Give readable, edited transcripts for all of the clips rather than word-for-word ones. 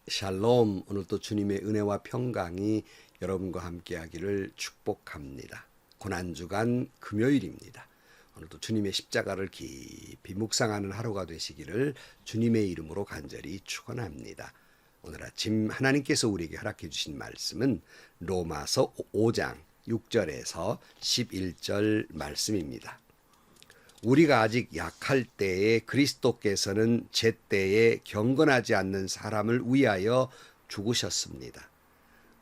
샬롬. 오늘도 주님의 은혜와 평강이 여러분과 함께하기를 축복합니다. 고난주간 금요일입니다. 오늘도 주님의 십자가를 깊이 묵상하는 하루가 되시기를 주님의 이름으로 간절히 축원합니다. 오늘 아침 하나님께서 우리에게 허락해 주신 말씀은 로마서 5장 6절에서 11절 말씀입니다. 우리가 아직 약할 때에 그리스도께서는 제때에 경건하지 않는 사람을 위하여 죽으셨습니다.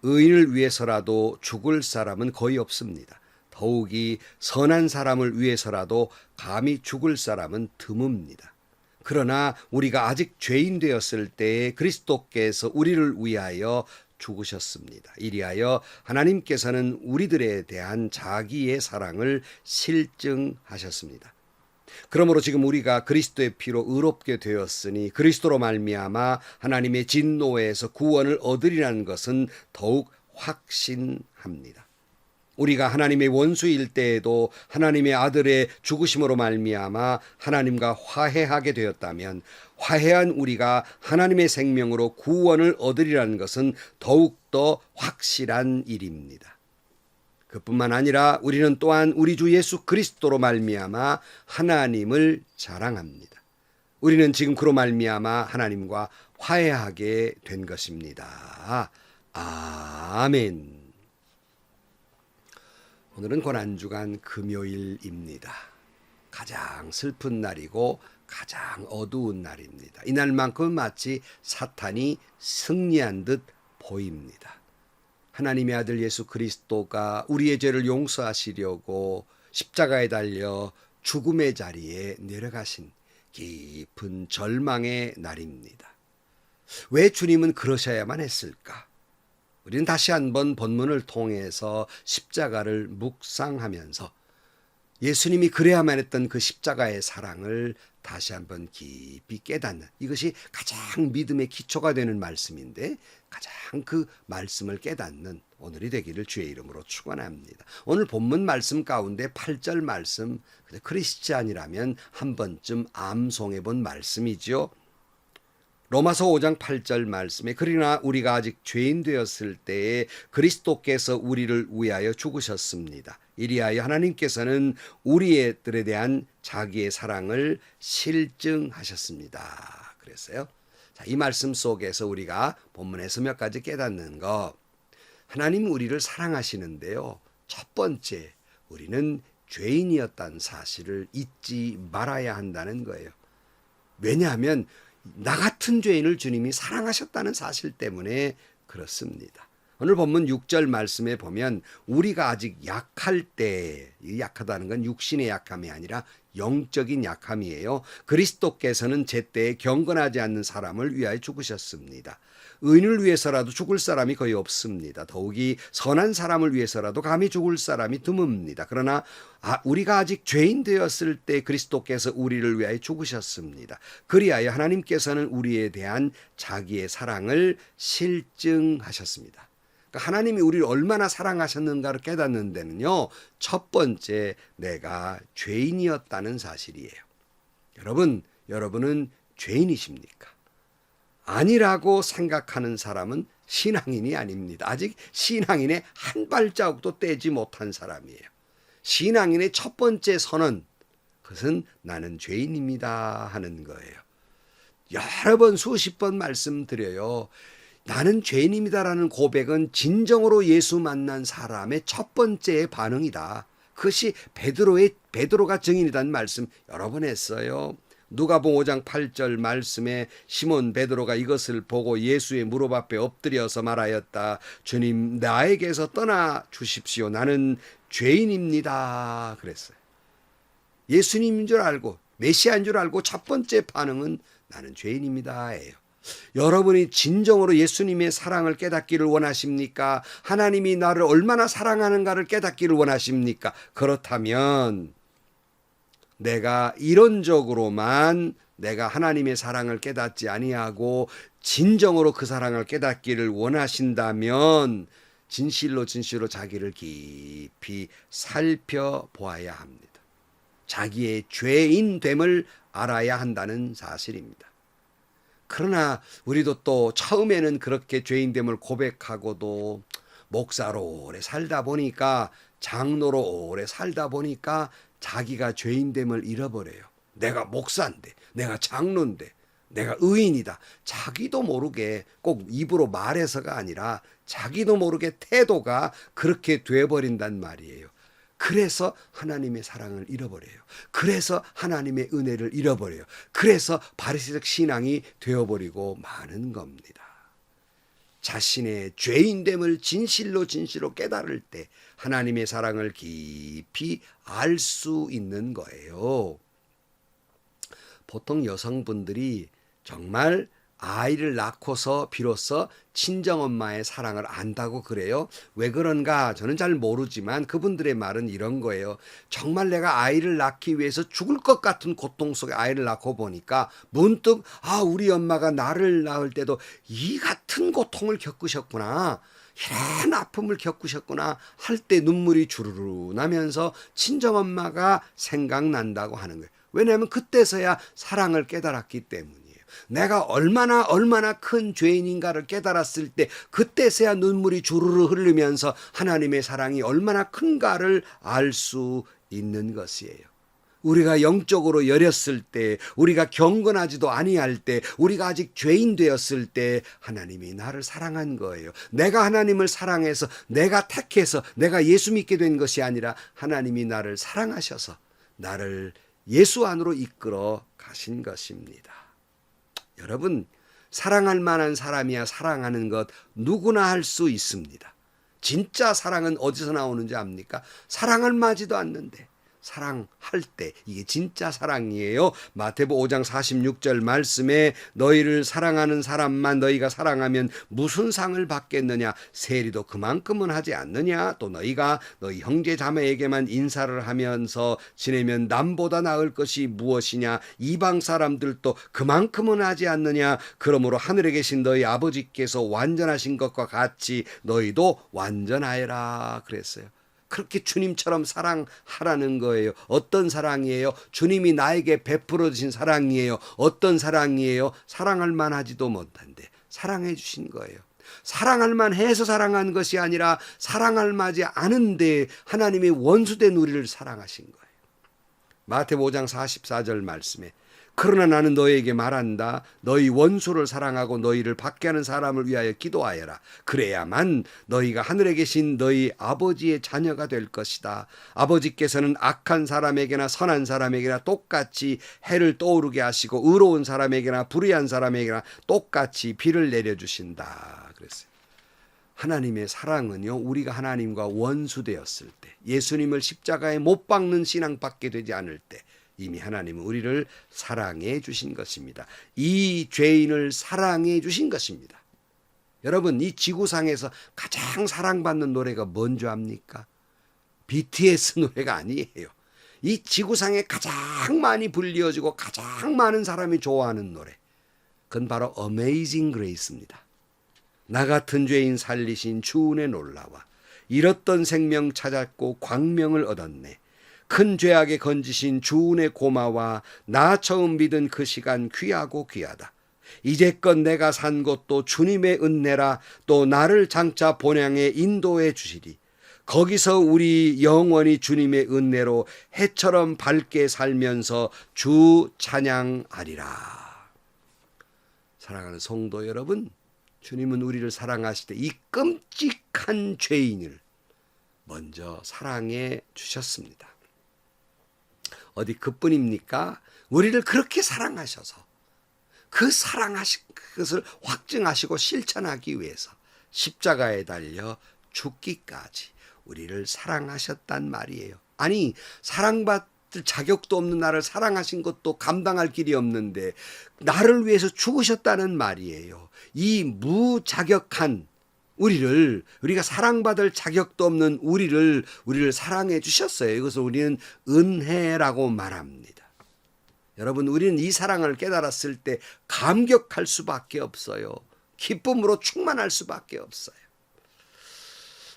의인을 위해서라도 죽을 사람은 거의 없습니다. 더욱이 선한 사람을 위해서라도 감히 죽을 사람은 드뭅니다. 그러나 우리가 아직 죄인 되었을 때에 그리스도께서 우리를 위하여 죽으셨습니다. 이리하여 하나님께서는 우리들에 대한 자기의 사랑을 실증하셨습니다. 그러므로 지금 우리가 그리스도의 피로 의롭게 되었으니 그리스도로 말미암아 하나님의 진노에서 구원을 얻으리라는 것은 더욱 확신합니다. 우리가 하나님의 원수일 때에도 하나님의 아들의 죽으심으로 말미암아 하나님과 화해하게 되었다면 화해한 우리가 하나님의 생명으로 구원을 얻으리라는 것은 더욱더 확실한 일입니다. 그뿐만 아니라 우리는 또한 우리 주 예수 그리스도로 말미암아 하나님을 자랑합니다. 우리는 지금 그로 말미암아 하나님과 화해하게 된 것입니다. 아멘. 오늘은 고난주간 금요일입니다. 가장 슬픈 날이고 가장 어두운 날입니다. 이날만큼 마치 사탄이 승리한 듯 보입니다. 하나님의 아들 예수 그리스도가 우리의 죄를 용서하시려고 십자가에 달려 죽음의 자리에 내려가신 깊은 절망의 날입니다. 왜 주님은 그러셔야만 했을까? 우리는 다시 한번 본문을 통해서 십자가를 묵상하면서 예수님이 그래야만 했던 그 십자가의 사랑을 다시 한번 깊이 깨닫는, 이것이 가장 믿음의 기초가 되는 말씀인데 가장 그 말씀을 깨닫는 오늘이 되기를 주의 이름으로 축원합니다. 오늘 본문 말씀 가운데 8절 말씀, 크리스찬이라면 한 번쯤 암송해 본 말씀이죠. 로마서 5장 8절 말씀에 그러나 우리가 아직 죄인 되었을 때에 그리스도께서 우리를 위하여 죽으셨습니다. 이리하여 하나님께서는 우리들에 대한 자기의 사랑을 실증하셨습니다. 그랬어요. 자, 이 말씀 속에서 우리가 본문에서 몇 가지 깨닫는 것. 하나님 우리를 사랑하시는데요. 첫 번째, 우리는 죄인이었다는 사실을 잊지 말아야 한다는 거예요. 왜냐하면 나 같은 죄인을 주님이 사랑하셨다는 사실 때문에 그렇습니다. 오늘 본문 6절 말씀에 보면 우리가 아직 약할 때, 약하다는 건 육신의 약함이 아니라 영적인 약함이에요. 그리스도께서는 제때에 경건하지 않는 사람을 위하여 죽으셨습니다. 의인을 위해서라도 죽을 사람이 거의 없습니다. 더욱이 선한 사람을 위해서라도 감히 죽을 사람이 드뭅니다. 그러나 우리가 아직 죄인 되었을 때 그리스도께서 우리를 위하여 죽으셨습니다. 그리하여 하나님께서는 우리에 대한 자기의 사랑을 실증하셨습니다. 그러니까 하나님이 우리를 얼마나 사랑하셨는가를 깨닫는 데는요, 첫 번째, 내가 죄인이었다는 사실이에요. 여러분은 죄인이십니까? 아니라고 생각하는 사람은 신앙인이 아닙니다. 아직 신앙인의 한 발자국도 떼지 못한 사람이에요. 신앙인의 첫 번째 선언, 그것은 나는 죄인입니다 하는 거예요. 여러 번 수십 번 말씀드려요. 나는 죄인입니다라는 고백은 진정으로 예수 만난 사람의 첫 번째 반응이다. 그것이 베드로가 증인이라는 말씀 여러 번 했어요. 누가복음 5장 8절 말씀에 시몬 베드로가 이것을 보고 예수의 무릎 앞에 엎드려서 말하였다. 주님, 나에게서 떠나 주십시오. 나는 죄인입니다. 그랬어요. 예수님인 줄 알고 메시아인 줄 알고 첫 번째 반응은 나는 죄인입니다예요. 여러분이 진정으로 예수님의 사랑을 깨닫기를 원하십니까? 하나님이 나를 얼마나 사랑하는가를 깨닫기를 원하십니까? 그렇다면 내가 이론적으로만 내가 하나님의 사랑을 깨닫지 아니하고 진정으로 그 사랑을 깨닫기를 원하신다면 진실로 자기를 깊이 살펴보아야 합니다. 자기의 죄인됨을 알아야 한다는 사실입니다. 그러나 우리도 또 처음에는 그렇게 죄인됨을 고백하고도 목사로 오래 살다 보니까, 장로로 오래 살다 보니까 자기가 죄인됨을 잃어버려요. 내가 목사인데, 내가 장로인데, 내가 의인이다. 자기도 모르게, 꼭 입으로 말해서가 아니라 자기도 모르게 태도가 그렇게 돼버린단 말이에요. 그래서 하나님의 사랑을 잃어버려요. 그래서 하나님의 은혜를 잃어버려요. 그래서 바리새적 신앙이 되어버리고 마는 겁니다. 자신의 죄인됨을 진실로 깨달을 때 하나님의 사랑을 깊이 알 수 있는 거예요. 보통 여성분들이 정말 아이를 낳고서 비로소 친정엄마의 사랑을 안다고 그래요. 왜 그런가 저는 잘 모르지만 그분들의 말은 이런 거예요. 정말 내가 아이를 낳기 위해서 죽을 것 같은 고통 속에 아이를 낳고 보니까 문득 우리 엄마가 나를 낳을 때도 이 같은 고통을 겪으셨구나, 이런 아픔을 겪으셨구나 할 때 눈물이 주르르 나면서 친정엄마가 생각난다고 하는 거예요. 왜냐하면 그때서야 사랑을 깨달았기 때문이에요. 내가 얼마나 큰 죄인인가를 깨달았을 때 그때서야 눈물이 주르르 흐르면서 하나님의 사랑이 얼마나 큰가를 알 수 있는 것이에요. 우리가 영적으로 여렸을 때, 우리가 경건하지도 아니할 때, 우리가 아직 죄인 되었을 때 하나님이 나를 사랑한 거예요. 내가 하나님을 사랑해서, 내가 택해서, 내가 예수 믿게 된 것이 아니라 하나님이 나를 사랑하셔서 나를 예수 안으로 이끌어 가신 것입니다. 여러분, 사랑할 만한 사람이야 사랑하는 것 누구나 할 수 있습니다. 진짜 사랑은 어디서 나오는지 압니까? 사랑을 마지도 않는데 사랑할 때 이게 진짜 사랑이에요. 마태복음 5장 46절 말씀에 너희를 사랑하는 사람만 너희가 사랑하면 무슨 상을 받겠느냐, 세리도 그만큼은 하지 않느냐, 또 너희가 너희 형제 자매에게만 인사를 하면서 지내면 남보다 나을 것이 무엇이냐, 이방 사람들도 그만큼은 하지 않느냐, 그러므로 하늘에 계신 너희 아버지께서 완전하신 것과 같이 너희도 완전하여라 그랬어요. 그렇게 주님처럼 사랑하라는 거예요. 어떤 사랑이에요? 주님이 나에게 베풀어 주신 사랑이에요. 어떤 사랑이에요? 사랑할 만하지도 못한데 사랑해 주신 거예요. 사랑할 만해서 사랑한 것이 아니라 사랑할 만하지 않은데 하나님의 원수된 우리를 사랑하신 거예요. 마태복음 5장 44절 말씀에 그러나 나는 너희에게 말한다. 너희 원수를 사랑하고 너희를 밖에 하는 사람을 위하여 기도하여라. 그래야만 너희가 하늘에 계신 너희 아버지의 자녀가 될 것이다. 아버지께서는 악한 사람에게나 선한 사람에게나 똑같이 해를 떠오르게 하시고 의로운 사람에게나 불의한 사람에게나 똑같이 비를 내려주신다. 그랬어요. 하나님의 사랑은요, 우리가 하나님과 원수되었을 때, 예수님을 십자가에 못 박는 신앙받게 되지 않을 때 이미 하나님은 우리를 사랑해 주신 것입니다. 이 죄인을 사랑해 주신 것입니다. 여러분, 이 지구상에서 가장 사랑받는 노래가 뭔지 압니까? BTS 노래가 아니에요. 이 지구상에 가장 많이 불리어지고 가장 많은 사람이 좋아하는 노래, 그건 바로 Amazing Grace입니다. 나 같은 죄인 살리신 주 은혜 놀라와 잃었던 생명 찾았고 광명을 얻었네. 큰 죄악에 건지신 주 은혜 고마와 나 처음 믿은 그 시간 귀하고 귀하다. 이제껏 내가 산 것도 주님의 은혜라. 또 나를 장차 본향에 인도해 주시리. 거기서 우리 영원히 주님의 은혜로 해처럼 밝게 살면서 주 찬양하리라. 사랑하는 성도 여러분, 주님은 우리를 사랑하실 때 이 끔찍한 죄인을 먼저 사랑해 주셨습니다. 어디 그뿐입니까? 우리를 그렇게 사랑하셔서 그 사랑하신 것을 확증하시고 실천하기 위해서 십자가에 달려 죽기까지 우리를 사랑하셨단 말이에요. 아니, 사랑받을 자격도 없는 나를 사랑하신 것도 감당할 길이 없는데 나를 위해서 죽으셨다는 말이에요. 이 무자격한 우리가 사랑받을 자격도 없는 우리를 사랑해 주셨어요. 이것을 우리는 은혜라고 말합니다. 여러분, 우리는 이 사랑을 깨달았을 때 감격할 수밖에 없어요. 기쁨으로 충만할 수밖에 없어요.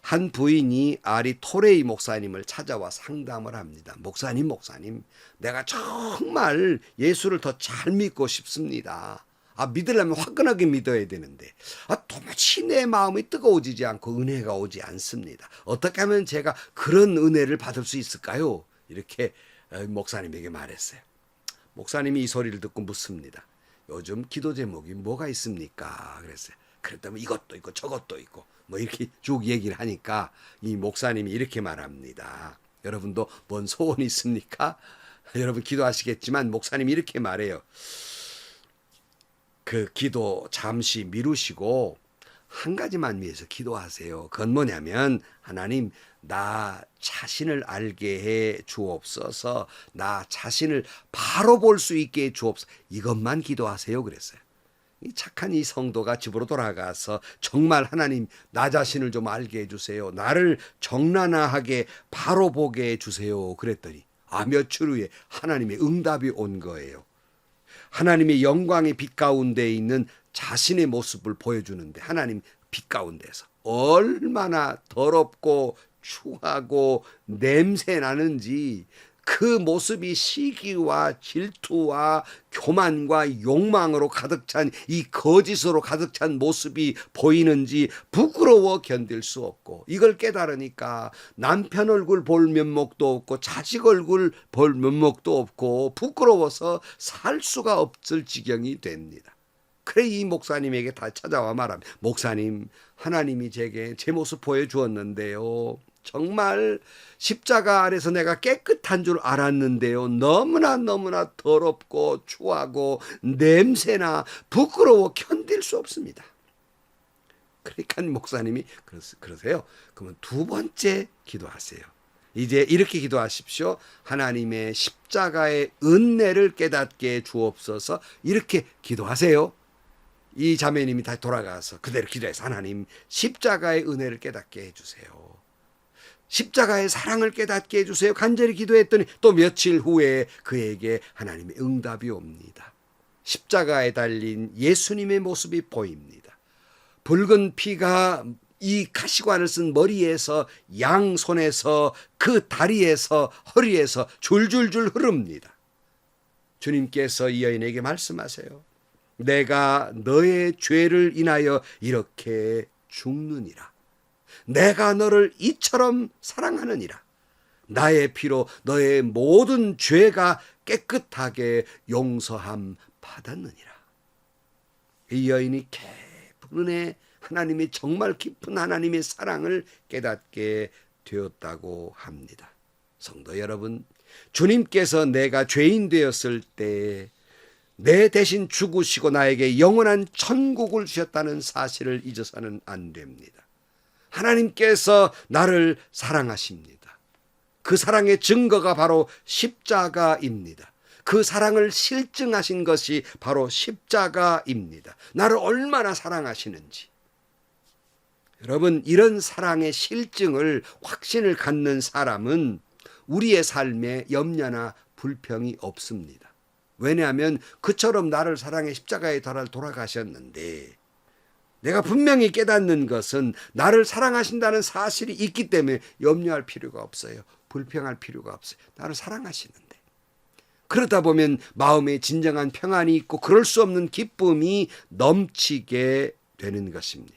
한 부인이 아리 토레이 목사님을 찾아와 상담을 합니다. 목사님, 내가 정말 예수를 더 잘 믿고 싶습니다. 믿으려면 화끈하게 믿어야 되는데 도무지 내 마음이 뜨거워지지 않고 은혜가 오지 않습니다. 어떻게 하면 제가 그런 은혜를 받을 수 있을까요? 이렇게 목사님에게 말했어요. 목사님이 이 소리를 듣고 묻습니다. 요즘 기도 제목이 뭐가 있습니까? 그랬어요. 그랬더니 이것도 있고 저것도 있고 뭐 이렇게 쭉 얘기를 하니까 이 목사님이 이렇게 말합니다. 여러분도 뭔 소원이 있습니까? 여러분 기도하시겠지만 목사님이 이렇게 말해요. 그 기도 잠시 미루시고 한 가지만 위해서 기도하세요. 그건 뭐냐면 하나님 나 자신을 알게 해 주옵소서. 나 자신을 바로 볼 수 있게 해 주옵소서. 이것만 기도하세요. 그랬어요. 이 착한 이 성도가 집으로 돌아가서 정말 하나님 나 자신을 좀 알게 해주세요. 나를 정나나하게 바로 보게 해주세요. 그랬더니 며칠 후에 하나님의 응답이 온 거예요. 하나님의 영광의 빛 가운데 있는 자신의 모습을 보여주는데 하나님 빛 가운데서 얼마나 더럽고 추하고 냄새 나는지 그 모습이 시기와 질투와 교만과 욕망으로 가득 찬 이 거짓으로 가득 찬 모습이 보이는지 부끄러워 견딜 수 없고 이걸 깨달으니까 남편 얼굴 볼 면목도 없고 자식 얼굴 볼 면목도 없고 부끄러워서 살 수가 없을 지경이 됩니다. 그래 이 목사님에게 다 찾아와 말합니다. 목사님 하나님이 제게 제 모습 보여주었는데요. 정말 십자가 아래서 내가 깨끗한 줄 알았는데요. 너무나 더럽고 추하고 냄새나 부끄러워 견딜 수 없습니다. 그러니까 목사님이 그러세요. 그러면 두 번째 기도하세요. 이제 이렇게 기도하십시오. 하나님의 십자가의 은혜를 깨닫게 주옵소서. 이렇게 기도하세요. 이 자매님이 다시 돌아가서 그대로 기도해서 하나님 십자가의 은혜를 깨닫게 해주세요. 십자가의 사랑을 깨닫게 해주세요. 간절히 기도했더니 또 며칠 후에 그에게 하나님의 응답이 옵니다. 십자가에 달린 예수님의 모습이 보입니다. 붉은 피가 이 가시관을 쓴 머리에서 양손에서 그 다리에서 허리에서 줄줄줄 흐릅니다. 주님께서 이 여인에게 말씀하세요. 내가 너의 죄를 인하여 이렇게 죽느니라. 내가 너를 이처럼 사랑하느니라. 나의 피로 너의 모든 죄가 깨끗하게 용서함 받았느니라. 이 여인이 깊은 은혜, 하나님의 정말 깊은 하나님의 사랑을 깨닫게 되었다고 합니다. 성도 여러분, 주님께서 내가 죄인 되었을 때 내 대신 죽으시고 나에게 영원한 천국을 주셨다는 사실을 잊어서는 안 됩니다. 하나님께서 나를 사랑하십니다. 그 사랑의 증거가 바로 십자가입니다. 그 사랑을 실증하신 것이 바로 십자가입니다. 나를 얼마나 사랑하시는지. 여러분, 이런 사랑의 실증을, 확신을 갖는 사람은 우리의 삶에 염려나 불평이 없습니다. 왜냐하면 그처럼 나를 사랑해 십자가에 달아 돌아가셨는데 내가 분명히 깨닫는 것은 나를 사랑하신다는 사실이 있기 때문에 염려할 필요가 없어요. 불평할 필요가 없어요. 나를 사랑하시는데. 그러다 보면 마음에 진정한 평안이 있고 그럴 수 없는 기쁨이 넘치게 되는 것입니다.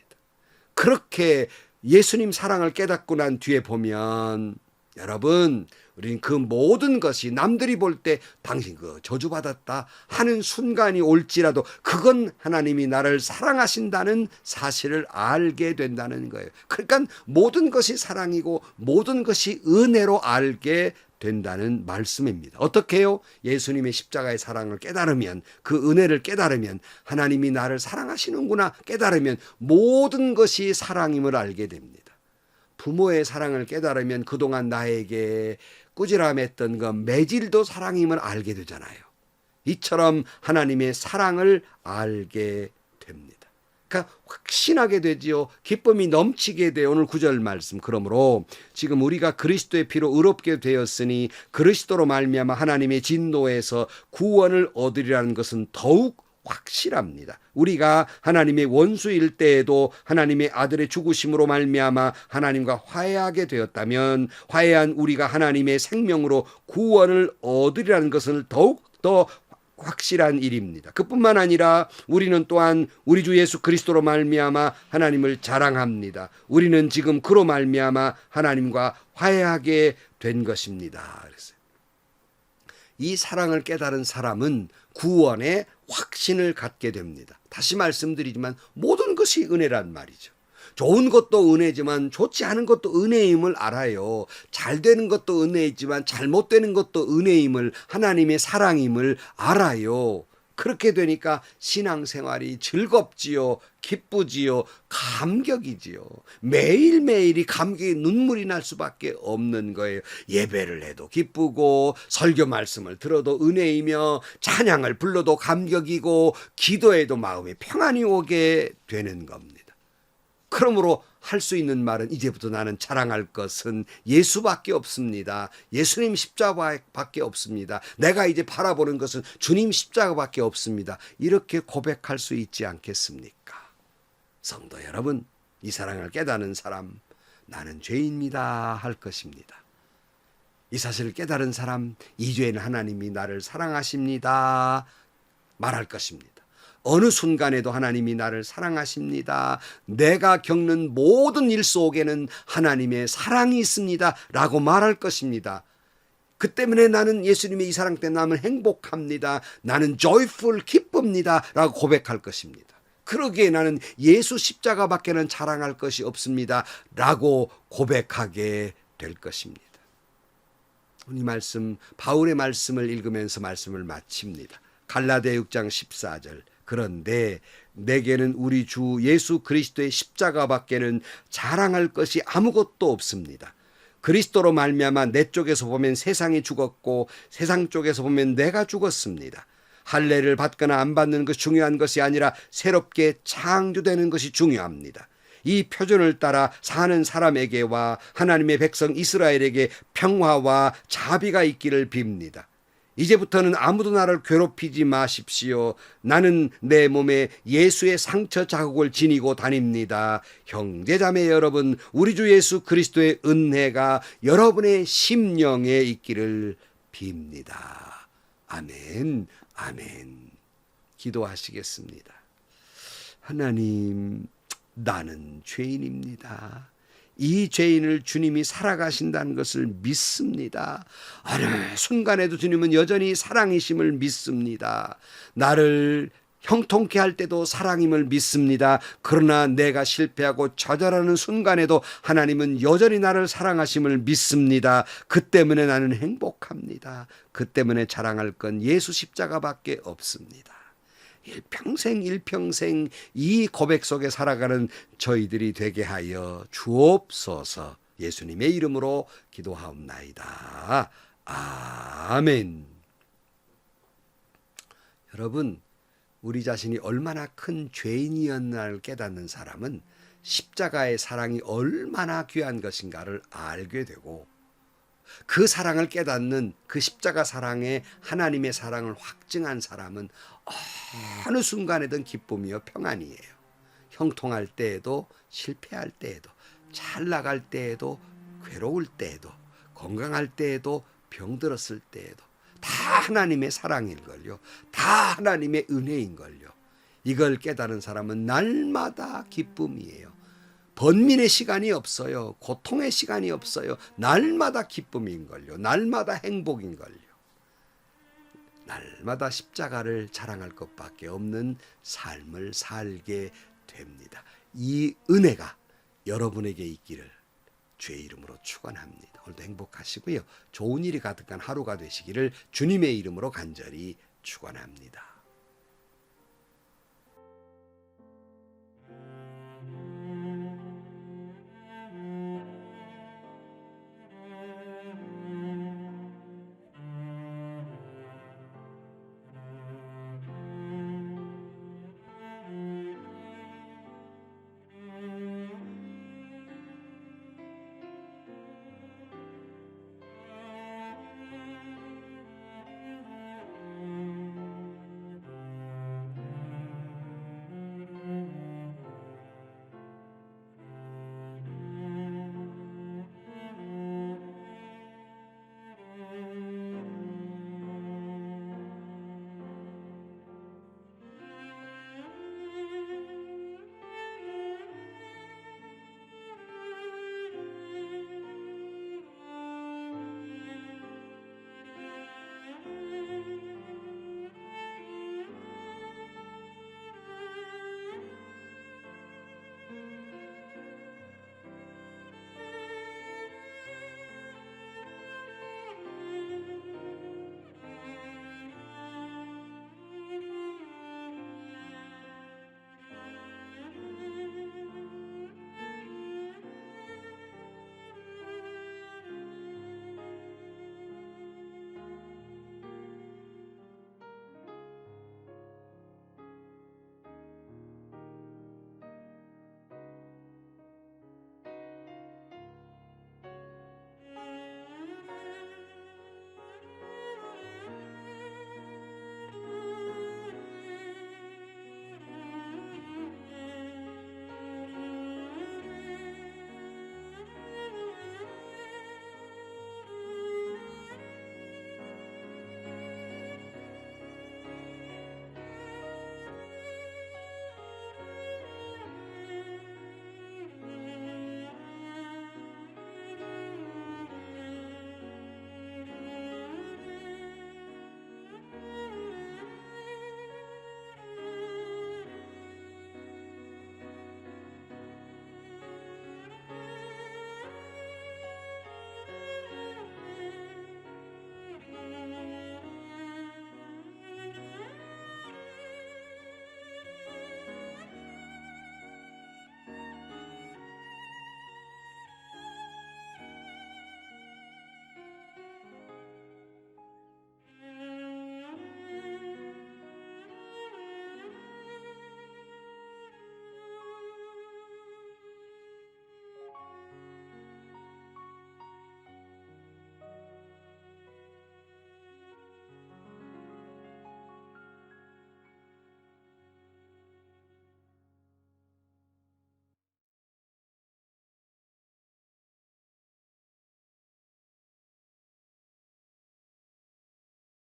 그렇게 예수님 사랑을 깨닫고 난 뒤에 보면 여러분, 우리는 그 모든 것이 남들이 볼 때 당신 그 저주받았다 하는 순간이 올지라도 그건 하나님이 나를 사랑하신다는 사실을 알게 된다는 거예요. 그러니까 모든 것이 사랑이고 모든 것이 은혜로 알게 된다는 말씀입니다. 어떻게 해요? 예수님의 십자가의 사랑을 깨달으면, 그 은혜를 깨달으면, 하나님이 나를 사랑하시는구나 깨달으면 모든 것이 사랑임을 알게 됩니다. 부모의 사랑을 깨달으면 그동안 나에게 꾸지람했던 그 매질도 사랑임을 알게 되잖아요. 이처럼 하나님의 사랑을 알게 됩니다. 그러니까 확신하게 되지요. 기쁨이 넘치게 돼요. 오늘 9절 말씀. 그러므로 지금 우리가 그리스도의 피로 의롭게 되었으니 그리스도로 말미암아 하나님의 진노에서 구원을 얻으리라는 것은 더욱 확실합니다. 우리가 하나님의 원수일 때에도 하나님의 아들의 죽으심으로 말미암아 하나님과 화해하게 되었다면 화해한 우리가 하나님의 생명으로 구원을 얻으리라는 것을 더욱 더 확실한 일입니다. 그뿐만 아니라 우리는 또한 우리 주 예수 그리스도로 말미암아 하나님을 자랑합니다. 우리는 지금 그로 말미암아 하나님과 화해하게 된 것입니다. 그랬어요. 이 사랑을 깨달은 사람은 구원의 확신을 갖게 됩니다. 다시 말씀드리지만 모든 것이 은혜란 말이죠. 좋은 것도 은혜지만 좋지 않은 것도 은혜임을 알아요. 잘 되는 것도 은혜이지만 잘못되는 것도 은혜임을, 하나님의 사랑임을 알아요. 그렇게 되니까 신앙생활이 즐겁지요, 기쁘지요, 감격이지요. 매일매일이 감격이 눈물이 날 수밖에 없는 거예요. 예배를 해도 기쁘고 설교 말씀을 들어도 은혜이며 찬양을 불러도 감격이고 기도해도 마음에 평안이 오게 되는 겁니다. 그러므로 할 수 있는 말은 이제부터 나는 자랑할 것은 예수밖에 없습니다. 예수님 십자가밖에 없습니다. 내가 이제 바라보는 것은 주님 십자가밖에 없습니다. 이렇게 고백할 수 있지 않겠습니까? 성도 여러분, 이 사랑을 깨닫는 사람, 나는 죄인입니다 할 것입니다. 이 사실을 깨달은 사람, 이 죄는 하나님이 나를 사랑하십니다 말할 것입니다. 어느 순간에도 하나님이 나를 사랑하십니다. 내가 겪는 모든 일 속에는 하나님의 사랑이 있습니다 라고 말할 것입니다. 그 때문에 나는 예수님의 이 사랑 때문에 나는 행복합니다. 나는 joyful, 기쁩니다 라고 고백할 것입니다. 그러기에 나는 예수 십자가밖에는 자랑할 것이 없습니다 라고 고백하게 될 것입니다. 이 말씀, 바울의 말씀을 읽으면서 말씀을 마칩니다. 갈라디아 6장 14절. 그런데 내게는 우리 주 예수 그리스도의 십자가밖에는 자랑할 것이 아무것도 없습니다. 그리스도로 말미암아 내 쪽에서 보면 세상이 죽었고 세상 쪽에서 보면 내가 죽었습니다. 할례를 받거나 안 받는 것이 중요한 것이 아니라 새롭게 창조되는 것이 중요합니다. 이 표준을 따라 사는 사람에게와 하나님의 백성 이스라엘에게 평화와 자비가 있기를 빕니다. 이제부터는 아무도 나를 괴롭히지 마십시오. 나는 내 몸에 예수의 상처 자국을 지니고 다닙니다. 형제자매 여러분, 우리 주 예수 그리스도의 은혜가 여러분의 심령에 있기를 빕니다. 아멘, 아멘. 기도하시겠습니다. 하나님, 나는 죄인입니다. 이 죄인을 주님이 살아가신다는 것을 믿습니다. 어느 순간에도 주님은 여전히 사랑이심을 믿습니다. 나를 형통케 할 때도 사랑임을 믿습니다. 그러나 내가 실패하고 좌절하는 순간에도 하나님은 여전히 나를 사랑하심을 믿습니다. 그 때문에 나는 행복합니다. 그 때문에 자랑할 건 예수 십자가밖에 없습니다. 일평생 이 고백 속에 살아가는 저희들이 되게 하여 주옵소서. 예수님의 이름으로 기도하옵나이다. 아멘. 여러분, 우리 자신이 얼마나 큰 죄인이었나를 깨닫는 사람은 십자가의 사랑이 얼마나 귀한 것인가를 알게 되고, 그 사랑을 깨닫는 그 십자가 사랑에 하나님의 사랑을 확증한 사람은 어느 순간에든 기쁨이요 평안이에요. 형통할 때에도 실패할 때에도 잘 나갈 때에도 괴로울 때에도 건강할 때에도 병들었을 때에도 다 하나님의 사랑일걸요. 다 하나님의 은혜인걸요. 이걸 깨달은 사람은 날마다 기쁨이에요. 번민의 시간이 없어요. 고통의 시간이 없어요. 날마다 기쁨인걸요. 날마다 행복인걸요. 날마다 십자가를 자랑할 것밖에 없는 삶을 살게 됩니다. 이 은혜가 여러분에게 있기를 주의 이름으로 축원합니다. 오늘도 행복하시고요. 좋은 일이 가득한 하루가 되시기를 주님의 이름으로 간절히 축원합니다.